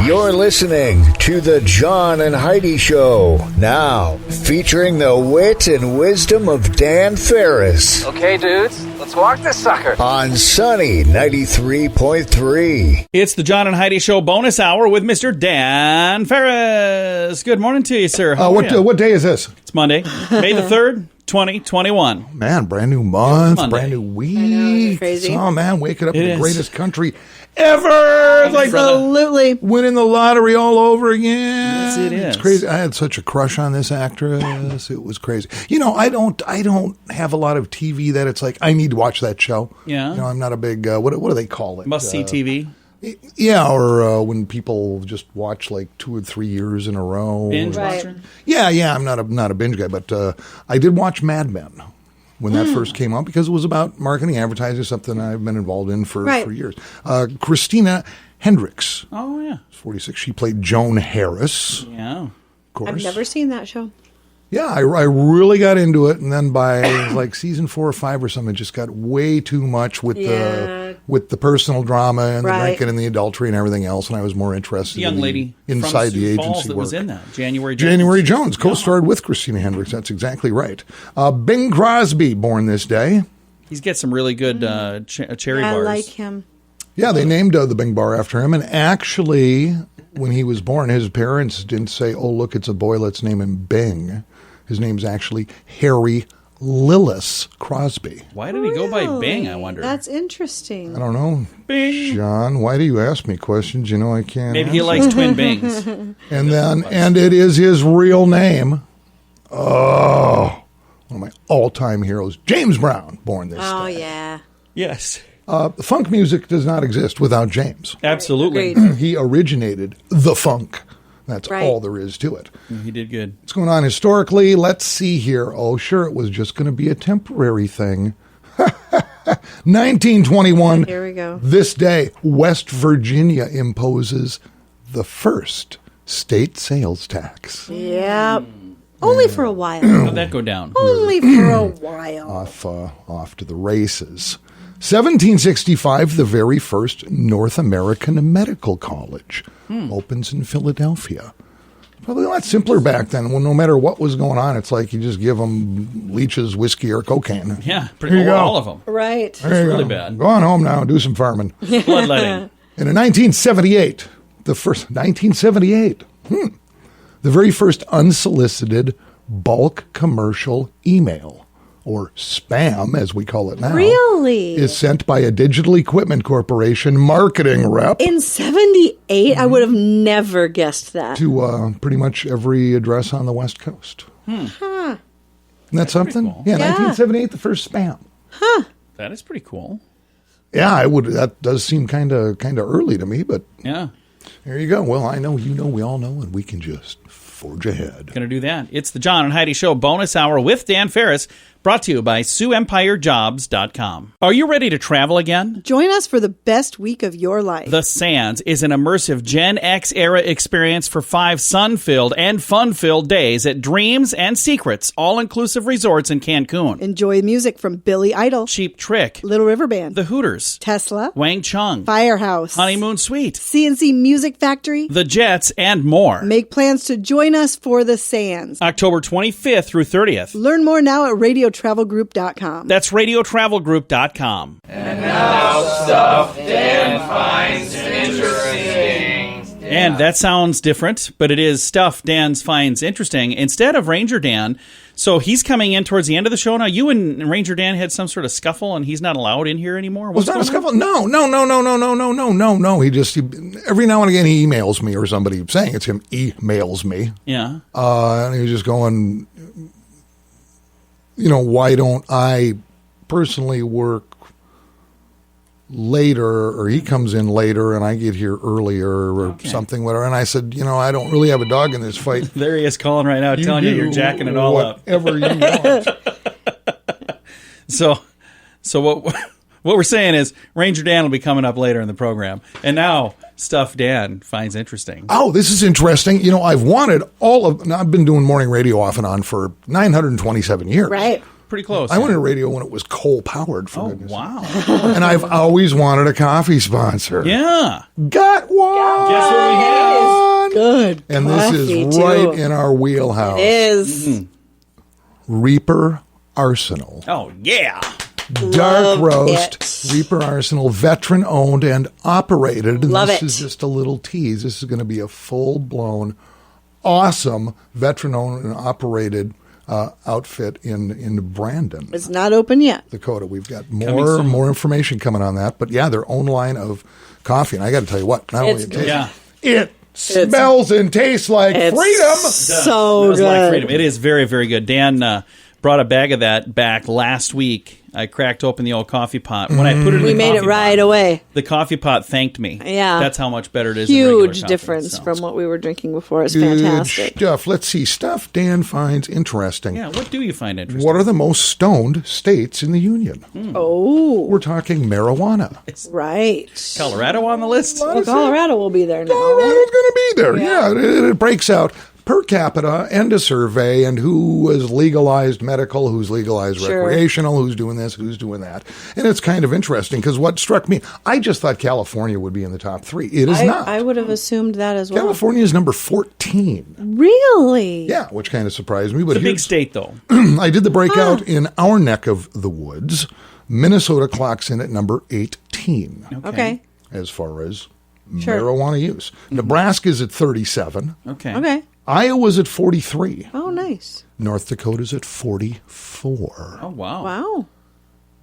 You're listening to the John and Heidi Show, now featuring the wit and wisdom of Dan Farris. Okay, dudes, let's walk this sucker. On Sunny 93.3. It's the John and Heidi Show bonus hour with Mr. Dan Farris. Good morning to you, sir. What day is this? It's Monday, May the 3rd, 2021. Man, brand new month, Monday. brand new week. I know, crazy. Oh, man, waking up It in the is. greatest country ever. It's like Absolutely. winning the lottery all over again. Yes, it It's is. crazy. I had such a crush on this actress. It was crazy. You know, I don't have a lot of TV that it's like, I need to watch that show. Yeah. You know, I'm not a big, what do they call it? Must-see TV. Yeah, or when people just watch like 2 or 3 years in a row. Binge Right. watcher. Yeah, I'm not a binge guy, but I did watch Mad Men when that first came out because it was about marketing, advertising, something I've been involved in for years. Christina Hendricks, Oh, yeah. 46. She played Joan Harris, Yeah. of course. I've never seen that show. Yeah, I really got into it, and then by like season 4 or 5 or something, it just got way too much with the personal drama and the Right. drinking and the adultery and everything else, and I was more interested The young in lady inside from the Sioux Falls agency that work. was in that. January Jones co-starred with Christina Hendricks. That's exactly right. Bing Crosby, born this day. He's got some really good cherry I bars. like him. Yeah, they named the Bing Bar after him. And actually, when he was born, his parents didn't say, oh, look, it's a boy, let's name him Bing. His name's actually Harry Lillis Crosby. Why did he go by Bing, I wonder? That's interesting. I don't know. Bing. John, why do you ask me questions? You know I can't Maybe he answer. likes twin Bings. And it is his real name. Oh, one of my all-time heroes, James Brown, born this Oh, day. yeah. Yes. Funk music does not exist without James. Absolutely. Agreed. He originated the funk. That's Right. all there is to it. He did good. What's going on historically? Let's see here. Oh, sure, it was just going to be a temporary thing. 1921. Here we go. This day, West Virginia imposes the first state sales tax. Yep. Only for a while. How'd that go down? Only for a while. Off to the races. 1765, the very first North American Medical College opens in Philadelphia. Probably a lot simpler back then. Well, no matter what was going on, it's like you just give them leeches, whiskey, or cocaine. Yeah, Here you go. all of them. Right. There you really go. bad. Go on home now and do some farming. Bloodletting. And in 1978, the very first unsolicited bulk commercial email, or spam as we call it now, Really? is sent by a Digital Equipment Corporation marketing rep In 78, I would have never guessed that. to pretty much every address on the West Coast. Huh. Isn't that something? cool. Yeah, Yeah. 1978, the first spam. That is pretty cool. Yeah, I would. That does seem kind of early to me, but Yeah. there you go. Well, I know, you know, we all know, and we can just forge ahead. Going to do that. It's the John and Heidi Show bonus hour with Dan Farris, brought to you by SiouxEmpireJobs.com. Are you ready to travel again? Join us for the best week of your life. The Sands is an immersive Gen X era experience for 5 sun-filled and fun-filled days at Dreams and Secrets all-inclusive resorts in Cancun. Enjoy music from Billy Idol, Cheap Trick, Little River Band, The Hooters, Tesla, Wang Chung, Firehouse, Honeymoon Suite, CNC Music Factory. The Jets, and more. Make plans to join us for the Sands. October 25th through 30th. Learn more now at radiotravelgroup.com. That's radiotravelgroup.com. And that sounds different, but it is stuff Dan finds interesting. Instead of Ranger Dan, so he's coming in towards the end of the show now. You and Ranger Dan had some sort of scuffle, and he's not allowed in here anymore. Was that a scuffle? No. He just every now and again he emails me, or somebody saying it's him emails me. Yeah. And he was just going, you know, why don't I personally work later, or he comes in later and I get here earlier, or something, whatever. And I said, you know, I don't really have a dog in this fight. There he is calling right now, telling you you're jacking it all up. Whatever you want. So what we're saying is Ranger Dan will be coming up later in the program. And now stuff Dan finds interesting. Oh, this is interesting. You know, I've been doing morning radio off and on for 927 years. Right. Pretty close. I went into radio when it was coal-powered, for goodness sake. Wow. And I've always wanted a coffee sponsor. Yeah. Got one! Guess what we have? good. And this is right in our wheelhouse. It is. Reaper Arsenal. Oh, yeah. Dark Love roast, it. Reaper Arsenal, veteran owned and operated. And Love this it. is just a little tease. This is going to be a full blown, awesome veteran owned and operated outfit in Brandon, It's not open yet. Dakota. We've got Coming soon. more information coming on that. But yeah, their own line of coffee. And I got to tell you what, not only It's it good. tastes, Yeah. it smells and tastes like It's freedom. so Smells good. like freedom. It is very, very good. Dan brought a bag of that back last week. I cracked open the old coffee pot. When I put it in We the made it coffee right pot, away. the coffee pot thanked me. Yeah. That's how much better it is than regular Huge coffee. difference So- from what we were drinking before. It's Good fantastic. stuff. Let's see. Stuff Dan finds interesting. Yeah, what do you find interesting? What are the most stoned states in the union? Oh, We're talking marijuana. right. Colorado on the list? Well, Colorado will be there now. Colorado's going to be there. Yeah, it breaks out per capita and a survey and who is legalized medical, who's legalized Sure. recreational, who's doing this, who's doing that. And it's kind of interesting because what struck me, I just thought California would be in the top 3. It is not. I would have assumed that as well. California is number 14. Really? Yeah, which kind of surprised me. But It's a big here's- state, though. I did the breakout in our neck of the woods. Minnesota clocks in at number 18 Okay. as far as Sure. marijuana use. Nebraska's at 37. Okay. Okay. Iowa's at 43. Oh, nice. North Dakota's at 44. Oh, wow. Wow.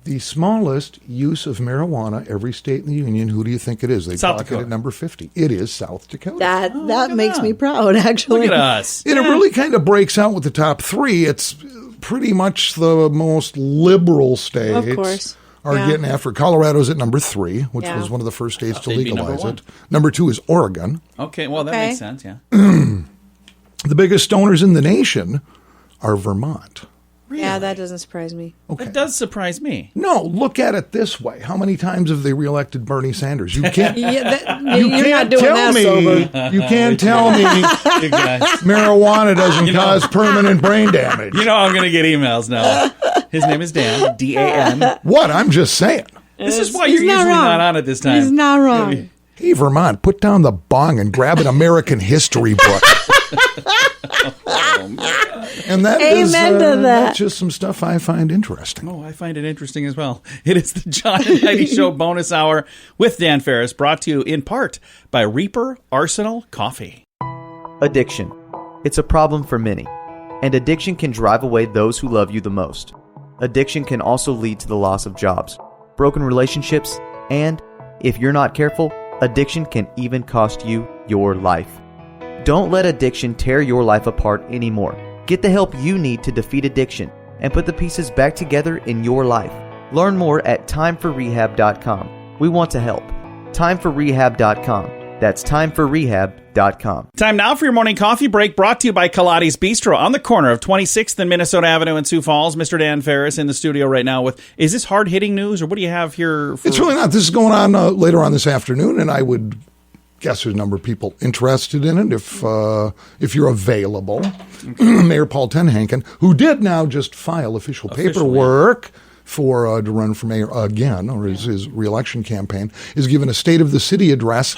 The smallest use of marijuana every state in the union, who do you think it is? They South clock it Dakota. at number 50. It is South Dakota. That look at makes that. me proud, actually. Look at us. And it really kind of breaks out with the top 3. It's pretty much the most liberal states. Of course. Are Yeah. getting after. Colorado's at number 3, which Yeah. was one of the first states to they'd be number legalize one. it. Number 2 is Oregon. Okay, well, that Okay. makes sense, yeah. The biggest stoners in the nation are Vermont. Yeah, that doesn't surprise me. Okay. That does surprise me. No, look at it this way. How many times have they reelected Bernie Sanders? You can't. Yeah, You you're can't not doing tell that me. sober. You can't tell me You guys. marijuana doesn't cause permanent brain damage. You know I'm going to get emails now. His name is Dan, D-A-N. What? I'm just saying. This is why He's you're usually wrong. not on at this time. He's not wrong. Hey, Vermont, put down the bong and grab an American history book. And that is, Amen to that. that's just some stuff I find interesting. Oh, I find it interesting as well. It is the John and Heidi Show bonus hour with Dan Farris, brought to you in part by Reaper Arsenal Coffee. Addiction. It's a problem for many, and addiction can drive away those who love you the most. Addiction can also lead to the loss of jobs, broken relationships, and, if you're not careful, addiction can even cost you your life. Don't let addiction tear your life apart anymore. Get the help you need to defeat addiction and put the pieces back together in your life. Learn more at timeforrehab.com. We want to help. Timeforrehab.com. That's timeforrehab.com. Time now for your morning coffee break, brought to you by Kaladi's Bistro on the corner of 26th and Minnesota Avenue in Sioux Falls. Mr. Dan Farris in the studio right now with, is this hard-hitting news, or what do you have here? For, It's really not. This is going on later on this afternoon, and I would guess there's a number of people interested in it if you're available. Mayor Paul Tenhanken, who did now just file official paperwork for to run for mayor again, or his reelection campaign, is given a State of the City address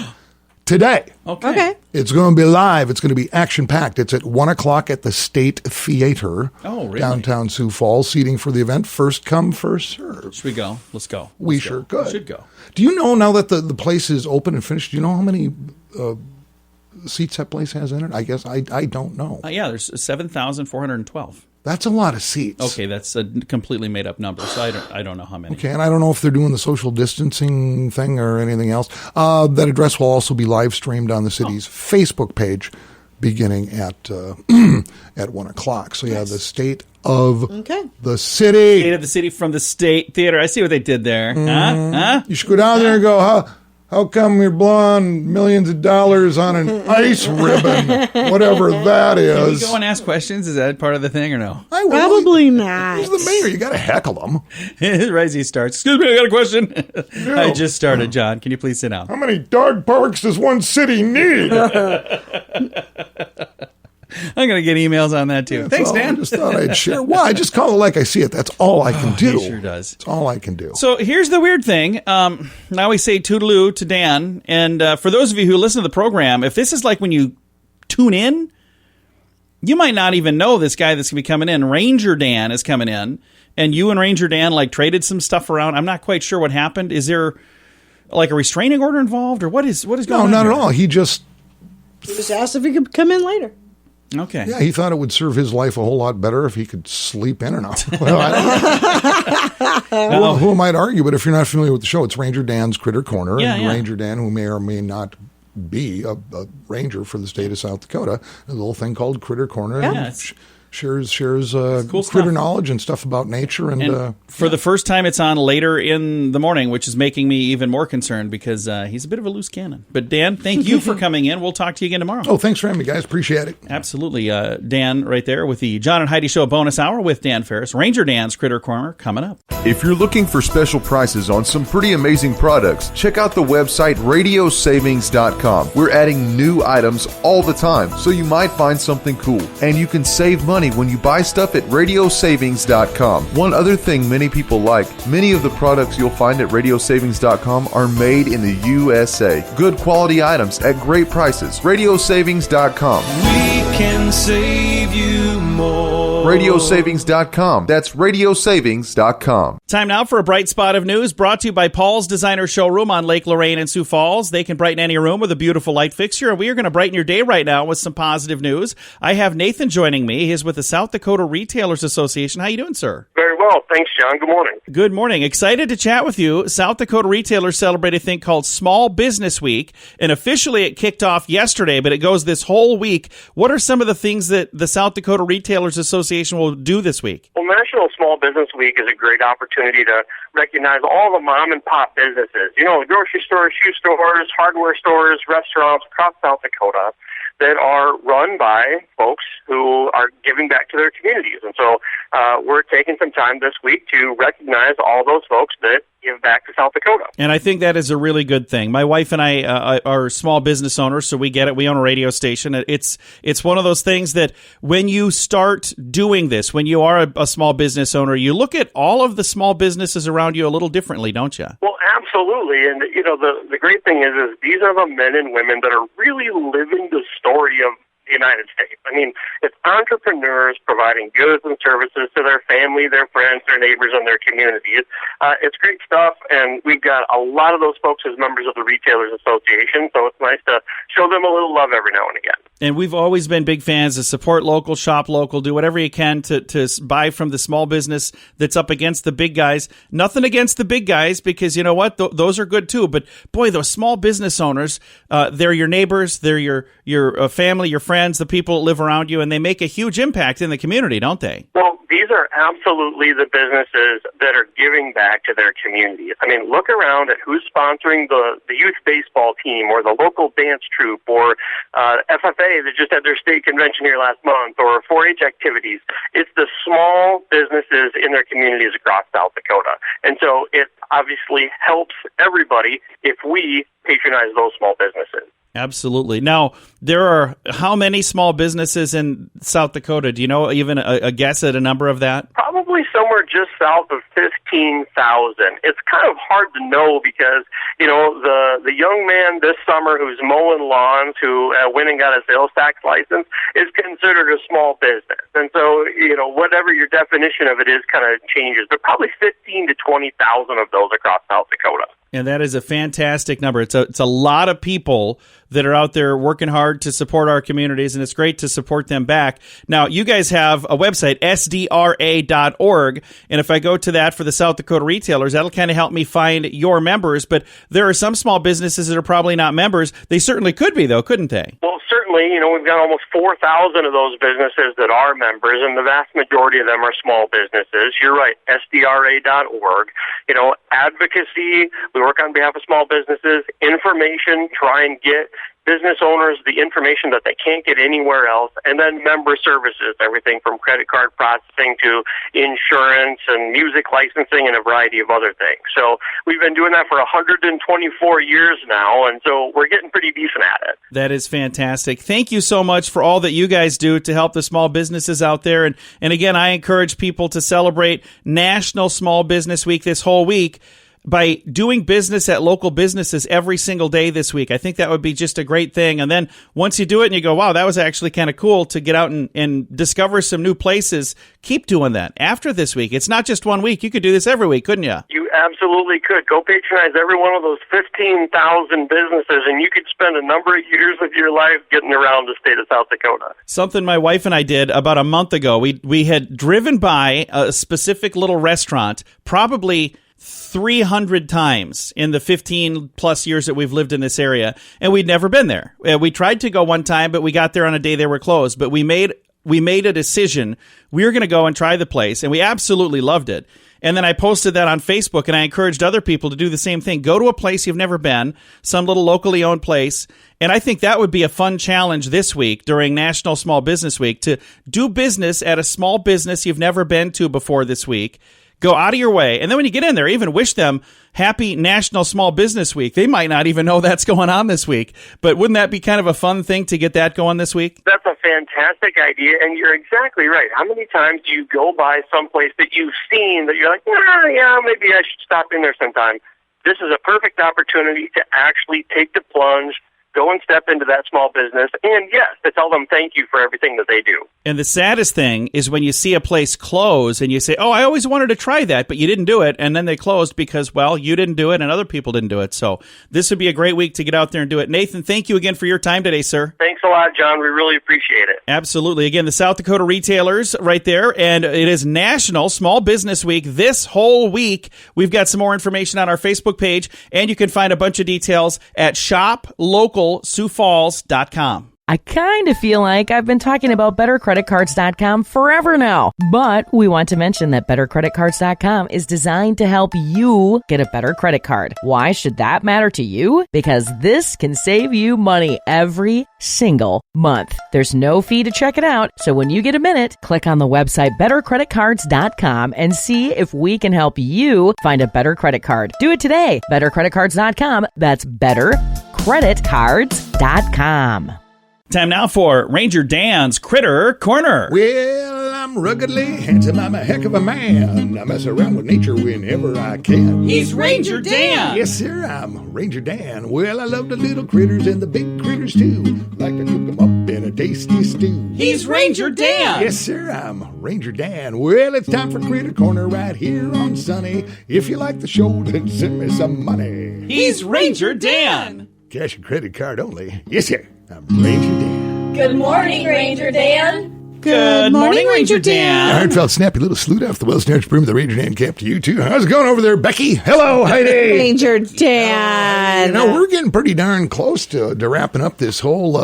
today. Okay. It's going to be live. It's going to be action-packed. It's at 1 o'clock at the State Theater, Oh, really? downtown Sioux Falls. Seating for the event, first come, first serve. Should we go? Let's go. We Let's sure go. could. We should go. Do you know, now that the place is open and finished, do you know how many seats that place has in it? I guess I don't know. Yeah, there's 7,412. That's a lot of seats. Okay, that's a completely made-up number, so I don't know how many. Okay, and I don't know if they're doing the social distancing thing or anything else. That address will also be live streamed on the city's Facebook page beginning at 1 o'clock. So, yeah, the State of the City. State of the City from the State Theater. I see what they did there. Huh? You should go down there and go, how come you're blowing millions of dollars on an ice ribbon, whatever that Can we is? go and ask questions? Is that part of the thing or no? I will. Probably not. He's the mayor. You got to heckle him. Right as he starts. Excuse me, I got a question. I just started, John. Can you please sit down? How many dog parks does one city need? I'm going to get emails on that too. Thanks, So I Dan. just thought I'd share. Well, I just call it like I see it. That's all I can do. He sure does. It's all I can do. So here's the weird thing. Now we say toodaloo to Dan. And for those of you who listen to the program, if this is like when you tune in, you might not even know this guy that's going to be coming in. Ranger Dan is coming in, and you and Ranger Dan like traded some stuff around. I'm not quite sure what happened. Is there like a restraining order involved, or what is going on? No, not here? at all. He was asked if he could come in later. Okay. Yeah, he thought it would serve his life a whole lot better if he could sleep in or not. Well, I don't know. Who might argue? But if you're not familiar with the show, it's Ranger Dan's Critter Corner, and Ranger Dan, who may or may not be a ranger for the state of South Dakota, a little thing called Critter Corner. Yeah, shares cool critter stuff. knowledge and stuff about nature. And for the first time, it's on later in the morning, which is making me even more concerned because he's a bit of a loose cannon. But Dan, thank you for coming in. We'll talk to you again tomorrow. Oh, thanks for having me, guys. Appreciate it. Absolutely. Dan right there with the John and Heidi Show bonus hour with Dan Farris. Ranger Dan's Critter Corner coming up. If you're looking for special prices on some pretty amazing products, check out the website radiosavings.com. We're adding new items all the time, so you might find something cool. And you can save money when you buy stuff at radiosavings.com. One other thing many people like, many of the products you'll find at radiosavings.com are made in the USA. Good quality items at great prices. Radiosavings.com. We can save you more. Radiosavings.com. That's radiosavings.com. Time now for a bright spot of news brought to you by Paul's Designer Showroom on Lake Lorraine in Sioux Falls. They can brighten any room with a beautiful light fixture, and we are going to brighten your day right now with some positive news. I have Nathan joining me. He's with the South Dakota Retailers Association. How you doing, sir? Very well. Thanks, John. Good morning. Good morning. Excited to chat with you. South Dakota retailers celebrate a thing called Small Business Week, and officially it kicked off yesterday, but it goes this whole week. What are some of the things that the South Dakota Retailers Association will do this week? Well, National Small Business Week is a great opportunity to recognize all the mom and pop businesses, grocery stores, shoe stores, hardware stores, restaurants across South Dakota that are run by folks who are giving back to their communities. And so we're taking some time this week to recognize all those folks that give back to South Dakota. And I think that is a really good thing. My wife and I are small business owners, so we get it. We own a radio station. It's one of those things that when you start doing this, when you are a small business owner, you look at all of the small businesses around you a little differently, don't you? Well, absolutely. And, the great thing is these are the men and women that are really living the story of the United States. I mean, it's entrepreneurs providing goods and services to their family, their friends, their neighbors, and their communities. It's great stuff, and we've got a lot of those folks as members of the Retailers Association, so it's nice to show them a little love every now and again. And we've always been big fans of support local, shop local, do whatever you can to buy from the small business that's up against the big guys. Nothing against the big guys, because you know what? Those are good too. But boy, those small business owners, they're your neighbors, they're your family, your friends, the people that live around you, and they make a huge impact in the community, don't they? Well, these are absolutely the businesses that are giving back to their communities. I mean, look around at who's sponsoring the youth baseball team or the local dance troupe or FFA that just had their state convention here last month, or 4-H activities. It's the small businesses in their communities across South Dakota. And so it obviously helps everybody if we patronize those small businesses. Absolutely. Now, there are how many small businesses in South Dakota? Do you know even a guess at a number of that? Probably somewhere just south of 15,000. It's kind of hard to know because, the young man this summer who's mowing lawns, who went and got a sales tax license, is considered a small business. And so, whatever your definition of it is kind of changes, but probably 15,000 to 20,000 of those across South Dakota. And that is a fantastic number. It's a lot of people that are out there working hard to support our communities, and it's great to support them back. Now, you guys have a website, SDRA.org, and if I go to that for the South Dakota retailers, that'll kind of help me find your members. But there are some small businesses that are probably not members. They certainly could be, though, couldn't they? Well, certainly, we've got almost 4,000 of those businesses that are members, and the vast majority of them are small businesses. You're right, SDRA.org. Advocacy, we work on behalf of small businesses, information, try and get business owners the information that they can't get anywhere else, and then member services, everything from credit card processing to insurance and music licensing and a variety of other things. So we've been doing that for 124 years now, and so we're getting pretty decent at it. That is fantastic. Thank you so much for all that you guys do to help the small businesses out there. And again, I encourage people to celebrate National Small Business Week this whole week. by doing business at local businesses every single day this week. I think that would be just a great thing. And then once you do it and you go, wow, that was actually kind of cool to get out and discover some new places, keep doing that after this week. It's not just 1 week. You could do this every week, couldn't you? You absolutely could. Go patronize every one of those 15,000 businesses, and you could spend a number of years of your life getting around the state of South Dakota. Something my wife and I did about a month ago. We had driven by a specific little restaurant, probably 300 times in the 15 plus years that we've lived in this area, and we'd never been there. We tried to go one time, but we got there on a day they were closed. But we made a decision. We were going to go and try the place, and we absolutely loved it. And then I posted that on Facebook, and I encouraged other people to do the same thing. Go to a place you've never been, some little locally owned place. And I think that would be a fun challenge this week during National Small Business Week to do business at a small business you've never been to before this week. Go out of your way. And then when you get in there, even wish them happy National Small Business Week. They might not even know that's going on this week. But wouldn't that be kind of a fun thing to get that going this week? That's a fantastic idea, and you're exactly right. How many times do you go by someplace that you've seen that you're like, yeah, maybe I should stop in there sometime? This is a perfect opportunity to actually take the plunge, go and step into that small business, and yes, to tell them thank you for everything that they do. And the saddest thing is when you see a place close and you say, oh, I always wanted to try that, but you didn't do it, and then they closed because, well, you didn't do it and other people didn't do it. So this would be a great week to get out there and do it. Nathan, thank you again for your time today, sir. Thanks a lot, John. We really appreciate it. Absolutely. Again, the South Dakota retailers right there, and it is National Small Business Week this whole week. We've got some more information on our Facebook page, and you can find a bunch of details at shoplocalsiouxfalls.com. I kind of feel like I've been talking about BetterCreditCards.com forever now, but we want to mention that BetterCreditCards.com is designed to help you get a better credit card. Why should that matter to you? Because this can save you money every single month. There's no fee to check it out, so when you get a minute, click on the website BetterCreditCards.com and see if we can help you find a better credit card. Do it today. BetterCreditCards.com. That's BetterCreditCards.com. Time now for Ranger Dan's Critter Corner. Well, I'm ruggedly handsome. I'm a heck of a man. I mess around with nature whenever I can. He's Ranger Dan. Yes, sir, I'm Ranger Dan. Well, I love the little critters and the big critters, too. Like to cook them up in a tasty stew. He's Ranger Dan. Yes, sir, I'm Ranger Dan. Well, it's time for Critter Corner right here on Sunny. If you like the show, then send me some money. He's Ranger Dan. Cash and credit card only. Yes, sir, I'm Ranger Dan. Good morning, Ranger Dan. Good morning, Ranger Dan. Heartfelt, snappy little salute off the well-snatched broom of the Ranger Dan camp to you, too. How's it going over there, Becky? Hello, Heidi. Ranger Dan. You know, we're getting pretty darn close to wrapping up this whole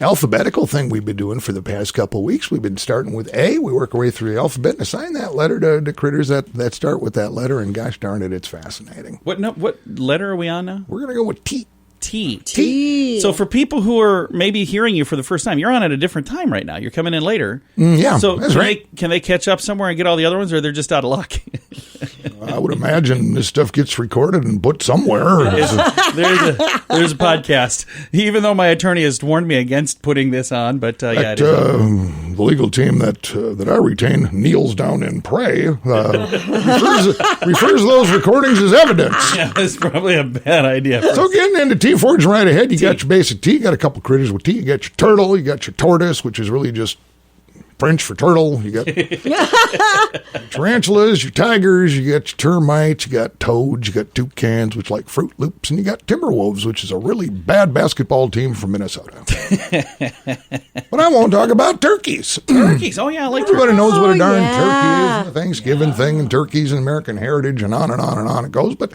alphabetical thing we've been doing for the past couple of weeks. We've been starting with A. We work our way through the alphabet and assign that letter to critters that start with that letter, and gosh darn it, it's fascinating. What letter are we on now? We're going to go with T. T. So for people who are maybe hearing you for the first time, you're on at a different time right now. You're coming in later. Yeah, so that's right. Can they catch up somewhere and get all the other ones, or they're just out of luck? I would imagine this stuff gets recorded and put somewhere. There's a podcast. Even though my attorney has warned me against putting this on, but yeah, it is. The legal team that I retain kneels down and pray. Refers those recordings as evidence. Yeah, that's probably a bad idea. So getting into T, forging right ahead, you got your basic T. You got a couple critters with T. You got your turtle. You got your tortoise, which is really just French for turtle. You got tarantulas, your tigers, you got your termites, you got toads, you got toucans, which like Fruit Loops, and you got Timberwolves, which is a really bad basketball team from Minnesota. But I won't talk about turkeys. Turkeys, oh yeah, I like everybody turkeys. knows what a darn turkey is, the Thanksgiving thing, and turkeys and American heritage, and on and on and on it goes. But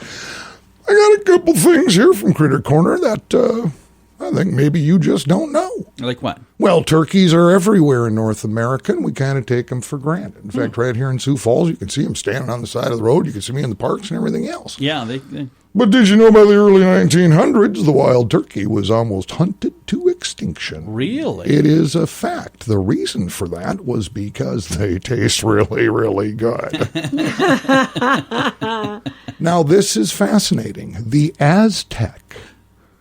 I got a couple things here from Critter Corner that I think maybe you just don't know. Like what? Well, turkeys are everywhere in North America, and we kind of take them for granted. In fact, right here in Sioux Falls, you can see them standing on the side of the road. You can see them in the parks and everything else. Yeah. But did you know by the early 1900s, the wild turkey was almost hunted to extinction? Really? It is a fact. The reason for that was because they taste really, really good. Now, this is fascinating. The Aztec.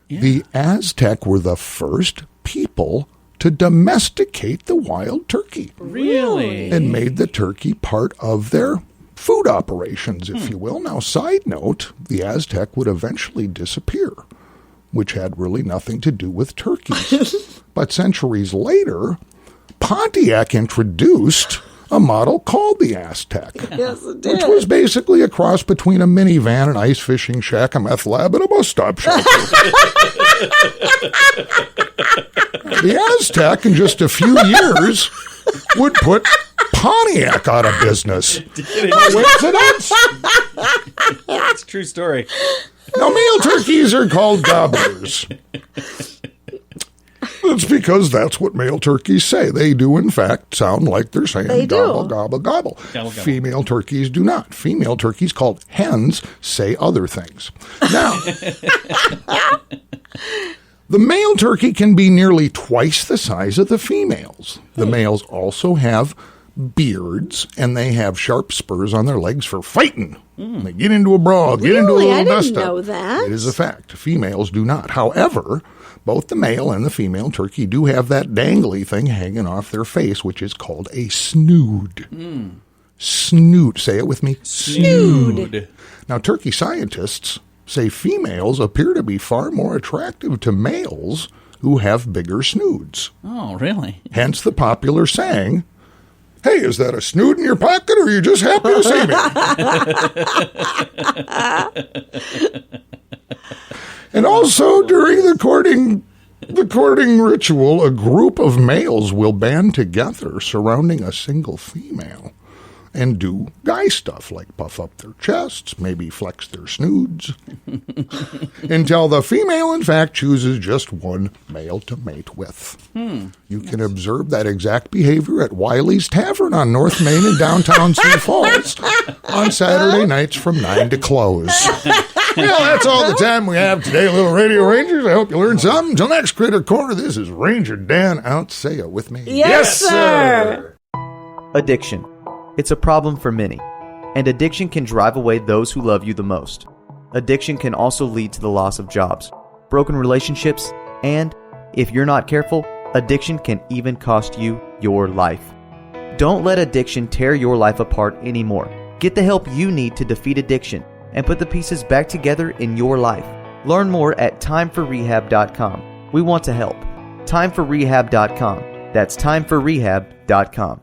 Yeah. The Aztec were the first people to domesticate the wild turkey. Really? And made the turkey part of their food operations, if you will. Now, side note, the Aztec would eventually disappear, which had really nothing to do with turkeys. But centuries later, Pontiac introduced a model called the Aztec, Yes, it did. which was basically a cross between a minivan, an ice fishing shack, a meth lab, and a bus stop shelter. The Aztec, in just a few years, would put Pontiac out of business. Coincidence? That's a true story. Now, male turkeys are called gobblers. That's because that's what male turkeys say. They do, in fact, sound like they're saying They do. gobble, gobble, gobble. Gobble, gobble. Female turkeys do not. Female turkeys, called hens, say other things. Now, the male turkey can be nearly twice the size of the females. The males also have beards, and they have sharp spurs on their legs for fighting. They get into a brawl, get into a Really? little I didn't dust-up. know that. It is a fact. Females do not. However, both the male and the female turkey do have that dangly thing hanging off their face, which is called a snood. Snood. Say it with me. Snood. Now, turkey scientists say females appear to be far more attractive to males who have bigger snoods. Oh, really? Hence the popular saying, "Hey, is that a snood in your pocket, or are you just happy to see me?" And also, during the courting ritual, a group of males will band together surrounding a single female and do guy stuff like puff up their chests, maybe flex their snoods, until the female, in fact, chooses just one male to mate with. You can observe that exact behavior at Wiley's Tavern on North Main in downtown Sioux Falls on Saturday nights from 9 to close. Well, that's all the time we have today, little Radio Rangers. I hope you learned something. Until next Critter Corner, this is Ranger Dan out. Say it with me. Yes, sir. Addiction. It's a problem for many, and addiction can drive away those who love you the most. Addiction can also lead to the loss of jobs, broken relationships, and, if you're not careful, addiction can even cost you your life. Don't let addiction tear your life apart anymore. Get the help you need to defeat addiction and put the pieces back together in your life. Learn more at timeforrehab.com. We want to help. Timeforrehab.com. That's timeforrehab.com.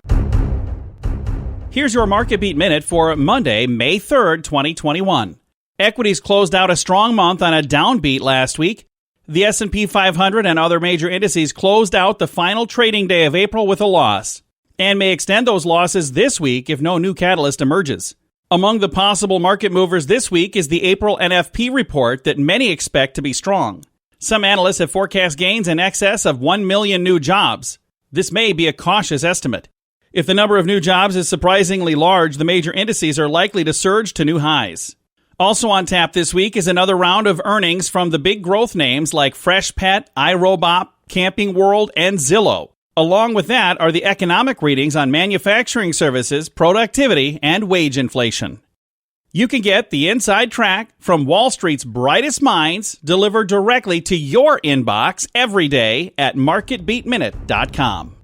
Here's your Market Beat Minute for Monday, May 3rd, 2021. Equities closed out a strong month on a downbeat last week. The S&P 500 and other major indices closed out the final trading day of April with a loss, and may extend those losses this week if no new catalyst emerges. Among the possible market movers this week is the April NFP report that many expect to be strong. Some analysts have forecast gains in excess of 1 million new jobs. This may be a cautious estimate. If the number of new jobs is surprisingly large, the major indices are likely to surge to new highs. Also on tap this week is another round of earnings from the big growth names like Freshpet, iRobot, Camping World, and Zillow. Along with that are the economic readings on manufacturing services, productivity, and wage inflation. You can get the inside track from Wall Street's brightest minds delivered directly to your inbox every day at marketbeatminute.com.